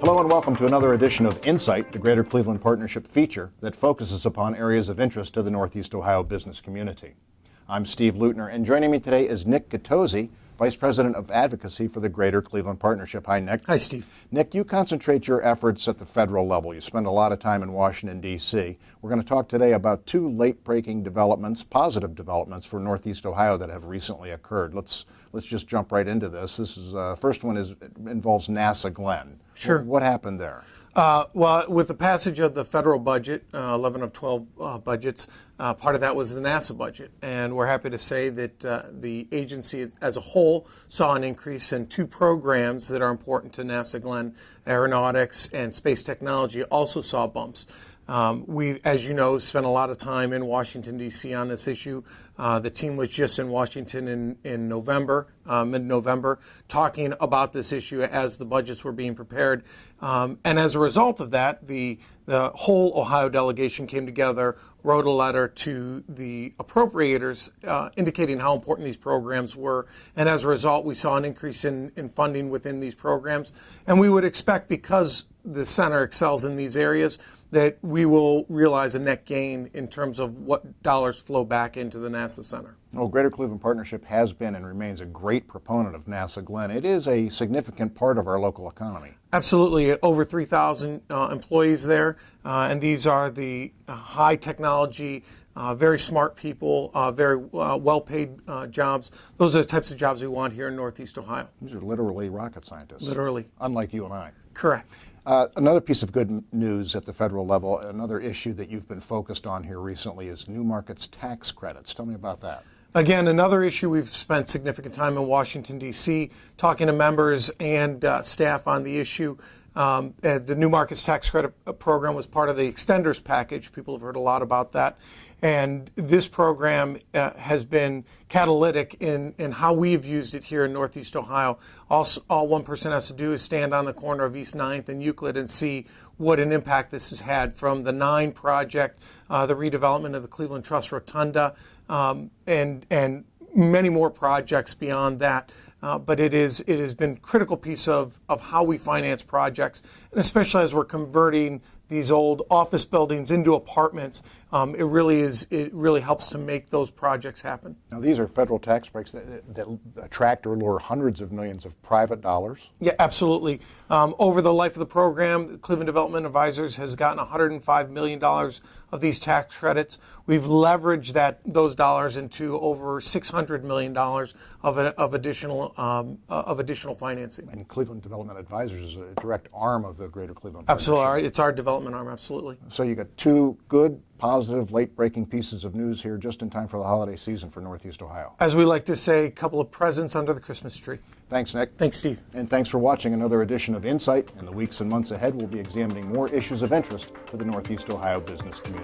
Hello and welcome to another edition of Insight, the Greater Cleveland Partnership feature that focuses upon areas of interest to the Northeast Ohio business community. I'm Steve Leutner, and joining me today is Nick Gattozzi, Vice President of Advocacy for the Greater Cleveland Partnership. Hi, Nick. Hi, Steve. Nick, you concentrate your efforts at the federal level. You spend a lot of time in Washington, D.C. We're going to talk today about two late-breaking developments, positive developments for Northeast Ohio that have recently occurred. Let's just jump right into this. This is first one involves NASA Glenn. Sure. What happened there? Well, with the passage of the federal budget, 11 of 12 budgets, part of that was the NASA budget. And we're happy to say that the agency as a whole saw an increase in two programs that are important to NASA Glenn. Aeronautics and space technology also saw bumps. We, as you know, spent a lot of time in Washington, D.C. on this issue. The team was just in Washington in November, mid-November, talking about this issue as the budgets were being prepared. And as a result of that, the whole Ohio delegation came together, wrote a letter to the appropriators indicating how important these programs were. And as a result, we saw an increase in funding within these programs. And we would expect, because the center excels in these areas, that we will realize a net gain in terms of what dollars flow back into the NASA Center. Well, Greater Cleveland Partnership has been and remains a great proponent of NASA Glenn. It is a significant part of our local economy. Absolutely. Over 3,000 employees there, and these are the high technology, very smart people, very well-paid jobs. Those are the types of jobs we want here in Northeast Ohio. These are literally rocket scientists. Literally. Unlike you and I. Correct. Another piece of good news at the federal level, another issue that you've been focused on here recently is New Markets tax credits. Tell me about that. Again, another issue. We've spent significant time in Washington, D.C., talking to members and staff on the issue. The New Markets Tax Credit program was part of the Extenders package. People have heard a lot about that. And this program has been catalytic in how we've used it here in Northeast Ohio. All one person has to do is stand on the corner of East 9th and Euclid and see what an impact this has had, from the 9 project, the redevelopment of the Cleveland Trust Rotunda, and many more projects beyond that. But it has been a critical piece of how we finance projects, and especially as we're converting these old office buildings into apartments. It really helps to make those projects happen. Now, these are federal tax breaks that attract or lure hundreds of millions of private dollars. Yeah, absolutely. Over the life of the program, Cleveland Development Advisors has gotten $105 million of these tax credits. We've leveraged those dollars into over $600 million of additional financing. And Cleveland Development Advisors is a direct arm of the Greater Cleveland Partnership. Absolutely. It's our development arm, absolutely. So you got two good, positive, late-breaking pieces of news here just in time for the holiday season for Northeast Ohio. As we like to say, a couple of presents under the Christmas tree. Thanks, Nick. Thanks, Steve. And thanks for watching another edition of Insight. In the weeks and months ahead, we'll be examining more issues of interest to the Northeast Ohio business community.